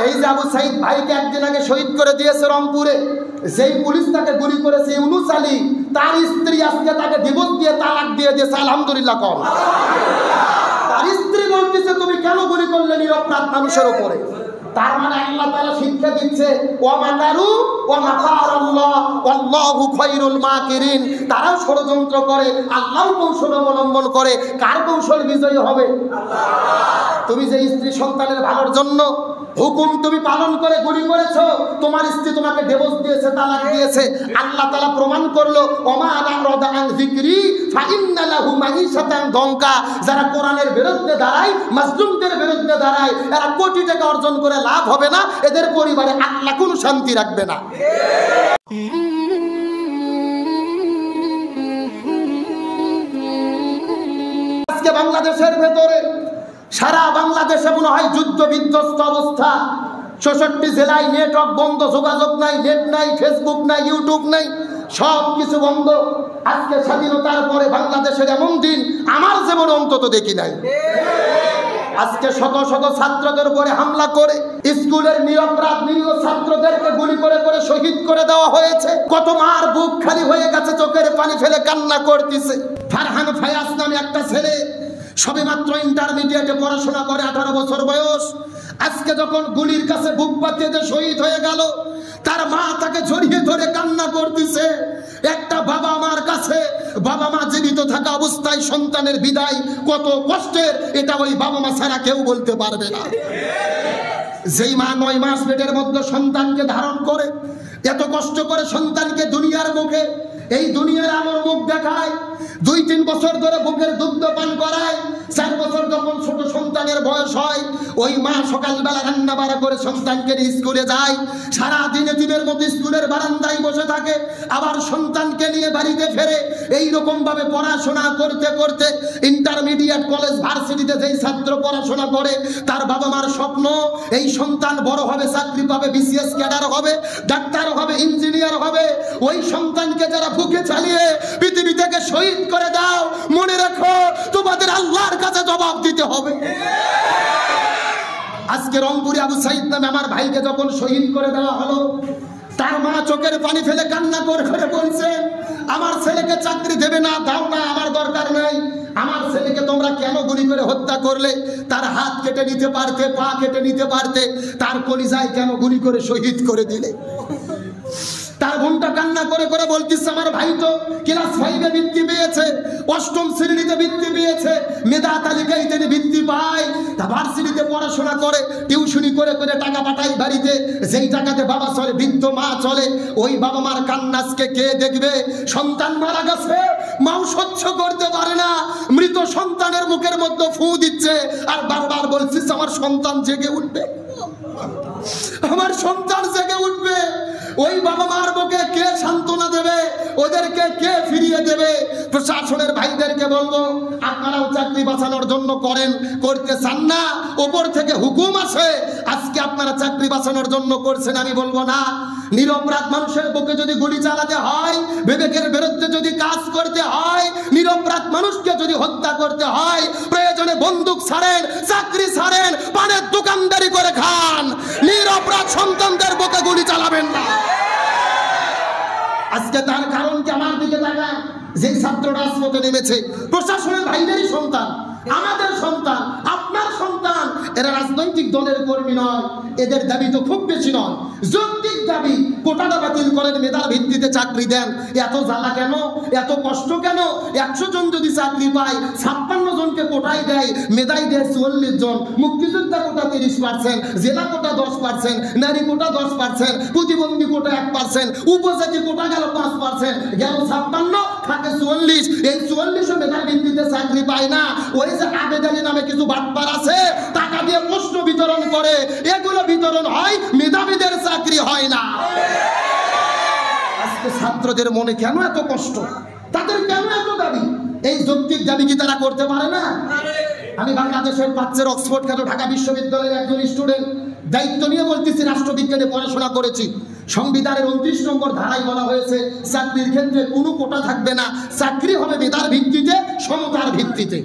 এই যে আবু সাইদ ভাইকে একদিন আগে শহীদ করে দিয়েছে রংপুরে, যেই পুলিশ তাকে গুলি করেছে ইউনুস আলী, তার স্ত্রী আজকে তাকে ডিভোর্স দিয়ে তালাক দিয়ে দিয়েছে। আলহামদুলিল্লাহ কম। তার স্ত্রী বলতেছে তুমি কেন গুলি করলে নিরপরাধ মানুষের উপরে? তার মানে আল্লাহ তাআলা শিক্ষা দিচ্ছে ওয়া মাকারু ওয়া মাকারাল্লাহ আল্লাহু খায়রুল মাকিরিন। তারাও ষড়যন্ত্র করে, আল্লাহও কৌশল অবলম্বন করে। কার কৌশল বিজয়ী হবে? আল্লাহ। তুমি যে স্ত্রী সন্তানের ভালোর জন্য হুকুম তুমি পালন করে গুলি করেছো, তোমার স্ত্রী তোমাকে ডিভোর্স দিয়েছে, তালাক দিয়েছে, আল্লাহ তাআলা প্রমাণ করলো ওমা আরাদা আন যিকরি ফাইন্না লাহু মাঈশাতান দঙ্কা। যারা কোরআনের বিরুদ্ধে দাঁড়ায়, মাজলুমদের বিরুদ্ধে দাঁড়ায়, এরা কোটি টাকা অর্জন করে লাভ হবে না, এদের পরিবারে আল্লাহ কোনো শান্তি রাখবে না। আজকে বাংলাদেশের ভেতরে, সারা বাংলাদেশে মনে হয় যুদ্ধ বিধ্বস্ত অবস্থা। ৬৬ জেলায় নেটওয়ার্ক বন্ধ, যোগাযোগ নাই, নেট নাই, ফেসবুক নাই, ইউটিউব নাই, সব কিছু বন্ধ। আজকে স্বাধীনতার পরে বাংলাদেশের এমন দিন আমার জীবনে অন্তত দেখি নাই। আজকে শত শত ছাত্রদের উপরে হামলা করে স্কুলের নিরপরাধ নিরীহ ছাত্রদেরকে গুলি করে করে শহীদ করে দেওয়া হয়েছে। কত মার বুক খালি হয়ে গেছে, চোখের পানি ফেলে কান্না করতেছে। ফারহান ফায়াজ নামে একটা ছেলে সবে মাত্র ইন্টারমিডিয়েটে পড়াশোনা করে, 18 বছর বয়স। আজকে যখন গুলির কাছে বুক পাতিয়ে শহীদ হয়ে গেল, তার মা তাকে জড়িয়ে ধরে কান্না করতেছে। একটা বাবা মার কাছে, বাবা মা জীবিত থাকা অবস্থায় সন্তানের বিদায় কত কষ্টের, এটা ওই বাবা মা ছাড়া কেউ বলতে পারবে না। যেই মা 9 মাস পেটের মধ্যে সন্তানকে ধারণ করে, এত কষ্ট করে সন্তানকে দুনিয়ার মুখে, এই দুনিয়ার আলোর মুখ দেখায়, 2-3 বছর ধরে বুকের দুগ্ধ পান করায়, 4 বছর যখন ছোট সন্তানের বয়স হয়, ওই মা সকালবেলা রান্না বাড়া করে সন্তানকে স্কুলে যায়, সারা দিনে দিনের মতো স্কুলের বারান্দায় বসে থাকে, আবার সন্তানকে নিয়ে বাড়িতে ফেরে। এই রকম ভাবে পড়াশোনা করতে করতে ইন্টারমিডিয়েট, কলেজ, ভার্সিটিতে যেই ছাত্র পড়াশোনা করে, তার বাবা মার স্বপ্ন এই সন্তান বড় হবে, চাকরি পাবে, বিসিএস ক্যাডার হবে, ডাক্তার হবে, ইঞ্জিনিয়ার হবে। ওই সন্তানকে যারা বুকে চালিয়ে পৃথিবী থেকে শহীদ করে দাও, মনে রাখো তোমাদের আল্লাহর কাছে জবাব দিতে হবে। আজকে রংপুরে আবু সাইদ নামে আমার ভাইকে যখন শহীদ করে দেওয়া হলো, তার মা চোখের পানি ফেলে কান্না করে ফেলে বলছে আমার ছেলেকে চাকরি দেবে না, দাও না, আমার দরকার নাই। আমার ছেলেকে তোমরা কেন গুলি করে হত্যা করলে? তার হাত কেটে নিতে পারতে, পা কেটে নিতে পারতে, তার কলিজায় কেন গুলি করে শহীদ করে দিলে? তার বোনটা কান্না করে করে বলতেছে আমার ভাই তো ক্লাস 5-এ বৃত্তি পেয়েছে, 8ম শ্রেণীতে বৃত্তি পেয়েছে, মেধা তালিকায় তিনি বৃত্তি পায়, তা ভার্সিটিতে পড়াশোনা করে, টিউশনি করে করে টাকা পাঠায় বাড়িতে, যেই টাকাতে বাবা চলে, বৃদ্ধ মা চলে। ওই বাবা মার কান্নাসকে কে দেখবে? সন্তান মারা গেছে, মাও সহ্য করতে পারে না, মৃত সন্তানের মুখের মধ্যে ফু দিচ্ছে, আর বারবার বলছিস আমার সন্তান জেগে উঠবে, আমার সন্তান জেগে উঠবে। ওই বাবা মার বুকে কে সান্ত্বনা দেবে? ওদেরকে কে ফিরিয়ে দেবে? প্রশাসনের ভাইদেরকে বলবো আপনারাও চাকরি বাঁচানোর জন্য করেন, করতে চান না, উপর থেকে হুকুম আছে, আজকে আপনারা চাকরি বাঁচানোর জন্য করছেন। আমি বলবো না, নিরপরাধ মানুষের বুকে যদি গুলি চালাতে হয়, বিবেকের বিরুদ্ধে যদি কাজ করতে হয়, নিরপরাধ মানুষকে যদি হত্যা করতে হয়, প্রয়োজনে বন্দুক ছাড়েন, চাকরি ছাড়েন, পানের দোকানদারি করে খান, নিরপরাধ সন্তানদের বুকে গুলি চালাবেন না। আজকে তার কারণ কি? আমার দিকে তাকান, যে ছাত্র রাজপথে নেমেছে প্রশাসনের ভাইদেরই সন্তান, আমাদের সন্তান, আপনার সন্তান। এরা রাজনৈতিক দলের কর্মী নয়, এদের দাবি তো খুব বেশি নয়, যৌক্তিক দাবি। কোটাটা বাতিল করেন, মেধার ভিত্তিতে চাকরি দেন। এত জ্বালা কেন? এত কষ্ট কেন? 100 জন যদি চাকরি পায়, 56 জনকে কোটাই দেয়, মেধাই দেয় 44 জন, মুক্তিযোদ্ধা কোটা 30%, জেলা কোটা 10%, নারী কোটা 10%, প্রতিবন্ধী কোটা 1%, উপজাতি কোটা গেল 5%, গেল 56, থাকে 44। এই 44 মেধার ভিত্তিতে চাকরি পায় না। ওই যে আবেদনী নামে কিছু বাটপার আছে, টাকা দিয়ে প্রশ্ন বিতরণ করে, এগুলো বিতরণ হয়, মেধাবীদের চাকরি হয় না। আজকে ছাত্রদের মনে কেন এত কষ্ট? তাদের কেন এত দাবি? এই যৌক্তিক দাবি কি তারা করতে পারে না? আমি বাংলাদেশের প্রাচ্যের অক্সফোর্ড খ্যাত ঢাকা বিশ্ববিদ্যালয়ের একজন স্টুডেন্ট, দায়িত্ব নিয়ে বলতেছি, রাষ্ট্রবিজ্ঞানে পড়াশোনা করেছি। সংবিধানের 29 নম্বর ধারায় বলা হয়েছে চাকরির ক্ষেত্রে কোনো কোটা থাকবে না, চাকরি হবে মেধার ভিত্তিতে, সমতার ভিত্তিতে।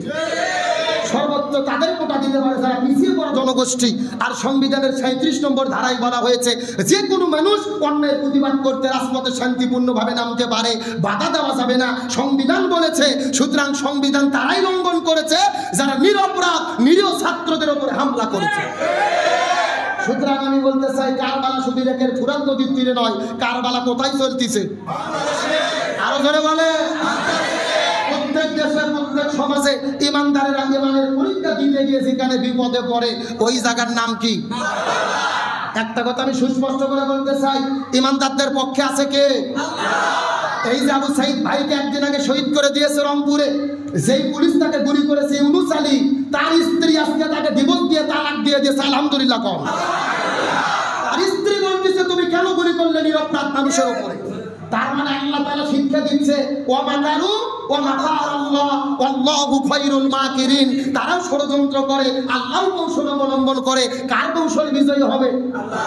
সর্বোচ্চ তাদের কোটা দিতে পারে যারা পিছিয়ে পড়া জনগোষ্ঠী। আর সংবিধানের 37 নম্বর ধারায় বলা হয়েছে যে কোনো মানুষ অন্যায়ের প্রতিবাদ করতে রাজপথে শান্তিপূর্ণভাবে নামতে পারে, বাধা দেওয়া যাবে না, সংবিধান বলেছে। সুতরাং সংবিধান তারাই লঙ্ঘন করেছে যারা নিরপরাধ নিরীহ ছাত্রদের উপরে হামলা করেছে। সুতরাং আমি বলতে চাই, কারবালা শুধু ইরাকের ফুরাত নদীর তীরে নয়, কারবালা কোথায় চলতেছে? আরো জোরে বলে। প্রত্যেক দেশে প্রত্যেক সমাজে ইমানদারেরা ইমানের পরীক্ষা দিতে গিয়ে যেখানে বিপদে পড়ে ওই জায়গার নাম কি? একটা কথা আমি সুস্পষ্ট করে বলতে চাই, ইমানদারদের পক্ষে আছে কে? এই যে আবু সাইদ ভাইকে একদিন আগে শহীদ করে দিয়েছে রংপুরে, যেই পুলিশ তাকে গুলি করেছে ইউনুস আলী, তার স্ত্রী আজকে তাকে ডিভোর্স দিয়ে তালাক দিয়ে দিয়েছে। আলহামদুলিল্লাহ কম। আর স্ত্রী বলতেছে তুমি কেন গুলি করলে নিরপরাধ মানুষের উপরে? তার মানে আল্লাহ তাআলা শিক্ষা দিচ্ছে ওয়া মাকারু ওয়া মাকারাল্লাহ আল্লাহু খায়রুল মাকিরিন। তারাও ষড়যন্ত্র করে, আল্লাহও কৌশল অবলম্বন করে। কার কৌশল বিজয়ী হবে? আল্লাহ।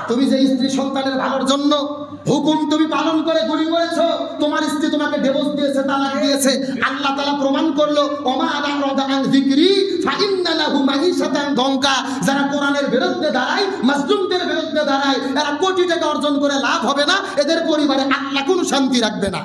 তুমি যে স্ত্রী সন্তানের ভালোর জন্য হুকুম তুমি পালন করে গুলি করেছো, তোমার স্ত্রী তোমাকে ডিভোর্স দিয়েছে, তালাক দিয়েছে, আল্লাহ তাআলা প্রমাণ করলো ওমা আরাদা আন যিকরি ফাইন্না লাহু মাঈশাতান দঙ্কা। যারা কোরআনের বিরুদ্ধে দাঁড়ায়, মাজলুমদের বিরুদ্ধে দাঁড়ায়, এরা কোটি টাকা অর্জন করে লাভ হবে না, এদের পরিবারে আল্লাহ কোনো শান্তি রাখবে না।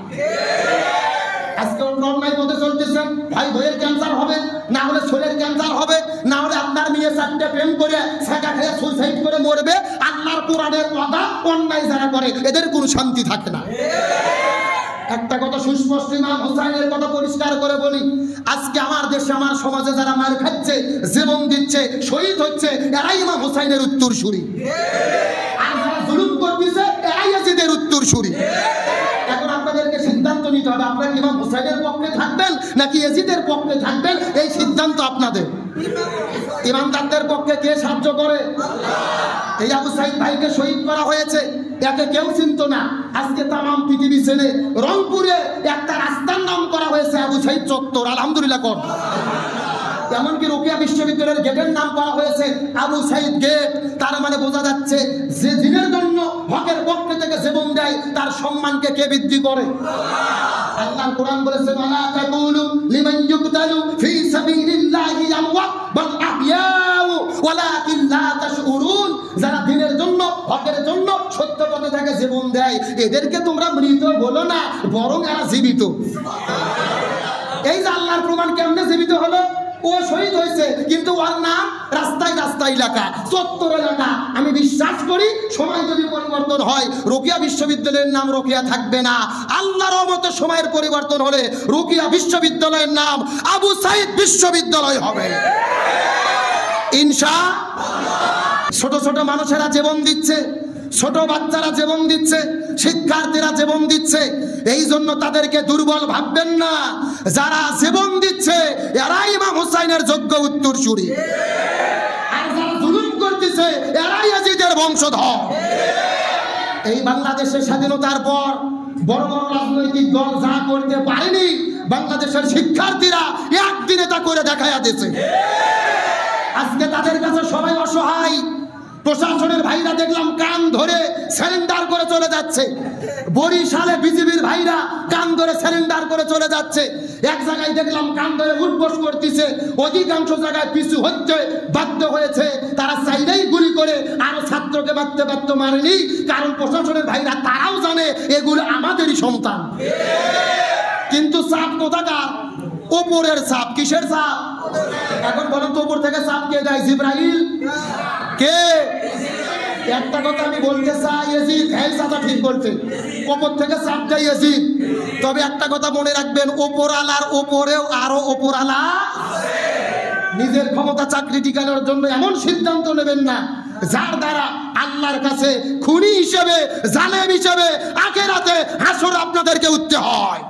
আজকে অন্যায় পথে চলতেছেন, ভাই ভাইয়ের ক্যান্সার হবে, না হলে ছেলের ক্যান্সার হবে, না হলে আপনার মেয়ে চারটে প্রেম করে ছাকা খেয়ে সুইসাইড করে মরবে। আল্লাহর কোরআনের কথা অন্যায় যারা করে এদের কোনো শান্তি থাকে না। একটা কথা সুস্পষ্ট, ইমাম হুসাইনের কথা পরিষ্কার করে বলি, আজকে আমার দেশে আমার সমাজে যারা মার খাচ্ছে, জীবন দিচ্ছে, শহীদ হচ্ছে, এরাই ইমাম হুসাইনের উত্তরসূরি। আর যারা জুলুম করতেছে এরাই ইয়াজিদের উত্তরসূরি। এখন আপনাদেরকে সিদ্ধান্ত নিতে হবে, আপনারা ইমাম হুসাইনের পক্ষে থাকবেন নাকি ইয়াজিদের পক্ষে থাকবেন, এই সিদ্ধান্ত আপনাদের। ইমানদারদের পক্ষে কে সাহায্য করে? আল্লাহ। এই আবু সাইদ ভাইকে শহীদ করা হয়েছে, একে কেউ চিনত না, আজকে তামাম পৃথিবী ছেড়ে রংপুরে একটা রাস্তার নাম করা হয়েছে আবু সাইদ চত্বর। আলহামদুলিল্লাহ কর। এমনকি রোকেয়া বিশ্ববিদ্যালয়ের গেটের নাম করা হয়েছে আবু সাইদ গেট। তার মানে বোঝা যাচ্ছে যে দিনের জন্য হকের পক্ষে থেকে জীবন দেয় তার সম্মানকে কে বৃদ্ধি করে? আল্লাহ কোরআন বলেছে ওয়ালা তাকুলু লিমান ইউকতালু ফি সাবিলিল্লাহি আমওয়াত বাল আহইয়াউ ওয়ালাকিন লা তাশউরুন। যারা দিনের জন্য হকের জন্য সত্য পথে থেকে জীবন দেয় এদেরকে তোমরা মৃত বলো না, বরং এরা জীবিত। এই যে আল্লাহর প্রমাণ কেমনে জীবিত হলো? ও শহীদ হয়েছে কিন্তু ওর নাম রাস্তায় রাস্তায় এলাকা, চত্বর এলাকা। আমি বিশ্বাস করি সময় যদি পরিবর্তন হয় রোকেয়া বিশ্ববিদ্যালয়ের নাম রোকেয়া থাকবে না। আল্লাহর রহমতে সময়ের পরিবর্তন হলে রোকেয়া বিশ্ববিদ্যালয়ের নাম আবু সাইদ বিশ্ববিদ্যালয় হবে ইনশাআল্লাহ। ছোট ছোট মানুষেরা জীবন দিচ্ছে, ছোট বাচ্চারা জীবন দিচ্ছে, শিক্ষার্থীরা জীবন দিচ্ছে, এই জন্য তাদেরকে দুর্বল ভাববেন না। যারা জীবন দিচ্ছে এরাই ইমাম হুসাইনের যোগ্য উত্তরসূরি, আর যারা জুলুম করতেছে এরাই ইয়াজিদের বংশধর। এই বাংলাদেশের স্বাধীনতার পর বড় বড় রাজনৈতিক দল যা করতে পারেনি বাংলাদেশের শিক্ষার্থীরা একদিনে তা করে দেখাইয়া দিয়েছে। আজকে তাদের কাছে সবাই অসহায়। প্রশাসনের ভাইরা দেখলাম কান ধরে স্যারেন্ডার করে চলে যাচ্ছে, বরিশালে বিজিবির ভাইরা কান ধরে স্যারেন্ডার করে চলে যাচ্ছে। এক জায়গায় দেখলাম কান ধরে উঠবোস করতেছে, অধিকাংশ জায়গায় পিছু হচ্ছে বাধ্য হয়েছে। তারা চাইলেই গুলি করে আরো ছাত্রকে বাঁধতে বাধ্য মারেনি, কারণ প্রশাসনের ভাইরা তারাও জানে এগুলো আমাদেরই সন্তান। কিন্তু চাপ কোথাকার? ওপরের চাপ। কিসের চাপ? এখন বলেন তো ওপর থেকে চাপ কে দেয়? জিবরাইল? কে? একটা কথা আমি বলতে চাই, ইয়াজিদ হ্যাঁ চাচা ঠিক বলছে, ওপর থেকে চাপ দেয় ইয়াজিদ। তবে একটা কথা মনে রাখবেন, ওপরালার ওপরেও আরো ওপরালা আছে। নিজের ক্ষমতা চাকরি টিকানোর জন্য এমন সিদ্ধান্ত নেবেন না যার দ্বারা আল্লাহর কাছে খুনি হিসেবে, জালেম হিসেবে আখিরাতে হাসর আপনাদেরকে উঠতে হয়।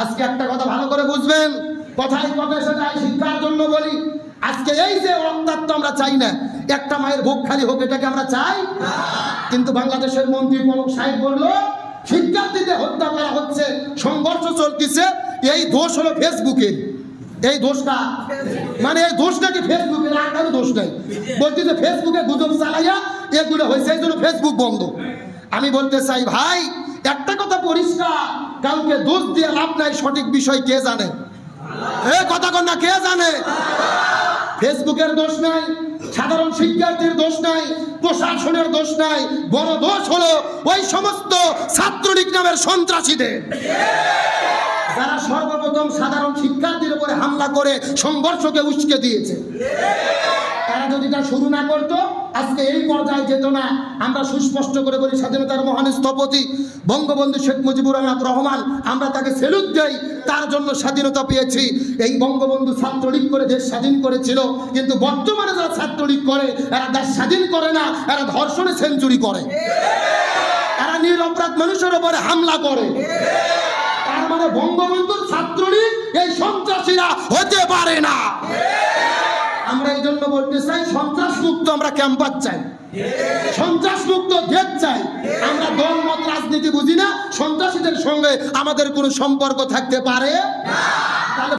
আজকে একটা কথা ভালো করে বুঝবেন, কথায় কথায় সেটা শিক্ষার জন্য বলি। আজকে এই যে রক্তাক্ত আমরা চাই না, একটা মায়ের বুক খালি হোক, এটাকে আমরা চাই। কিন্তু বাংলাদেশের মন্ত্রী পলক সাহেব বললো শিক্ষার্থীদের হত্যা করা হচ্ছে, সংঘর্ষ চলতেছে, এই দোষ হলো ফেসবুকের। এই দোষটা মানে এই দোষ নাকি ফেসবুকের, আর কারো দোষ নাই। বলছি যে ফেসবুকে গুজব চালাইয়া এগুলো হয়েছে, এই জন্য ফেসবুক বন্ধ। আমি বলতে চাই ভাই, একটা কথা পরিষ্কার, কাউকে দোষ দিয়ে লাভ নাই, সঠিক বিষয় কে জানে? এই কথা কন না, কে জানে? ফেসবুকের দোষ নাই, সাধারণ শিক্ষার্থীর দোষ নাই, প্রশাসনের দোষ নাই, বড় দোষ হলো ওই সমস্ত ছাত্রলীগ নামের সন্ত্রাসীদের, যারা সর্বপ্রথম সাধারণ শিক্ষার্থীর উপরে হামলা করে সংঘর্ষকে উস্কে দিয়েছে। তারা যদি তা শুরু না করতো আজকে এই পর্যায়ে যেত না। আমরা সুস্পষ্ট করে বলি, স্বাধীনতার মহান স্থপতি বঙ্গবন্ধু শেখ মুজিবুর রহমান, আমরা তাকে স্যালুট দেই, তার জন্য স্বাধীনতা পেয়েছি। এই বঙ্গবন্ধু ছাত্রলীগ করে দেশ স্বাধীন করেছিল, কিন্তু বর্তমানে যারা ছাত্রলীগ করে এরা দেশ স্বাধীন করে না, এরা ধর্ষণে সেঞ্চুরি করে, এরা নিরপরাধ মানুষের উপরে হামলা করে। তার মানে বঙ্গবন্ধুর ছাত্রলীগ এই সন্ত্রাসীরা হতে পারে না। আমরা এই জন্য বলতে চাই, সন্ত্রাস মুক্ত আমরা ক্যাম্পাস চাই, সন্ত্রাস মুক্ত দেশ চাই। আমরা দল মত রাজনীতি বুঝি না, সন্ত্রাসীদের সঙ্গে আমাদের কোনো সম্পর্ক থাকতে পারে না। তাহলে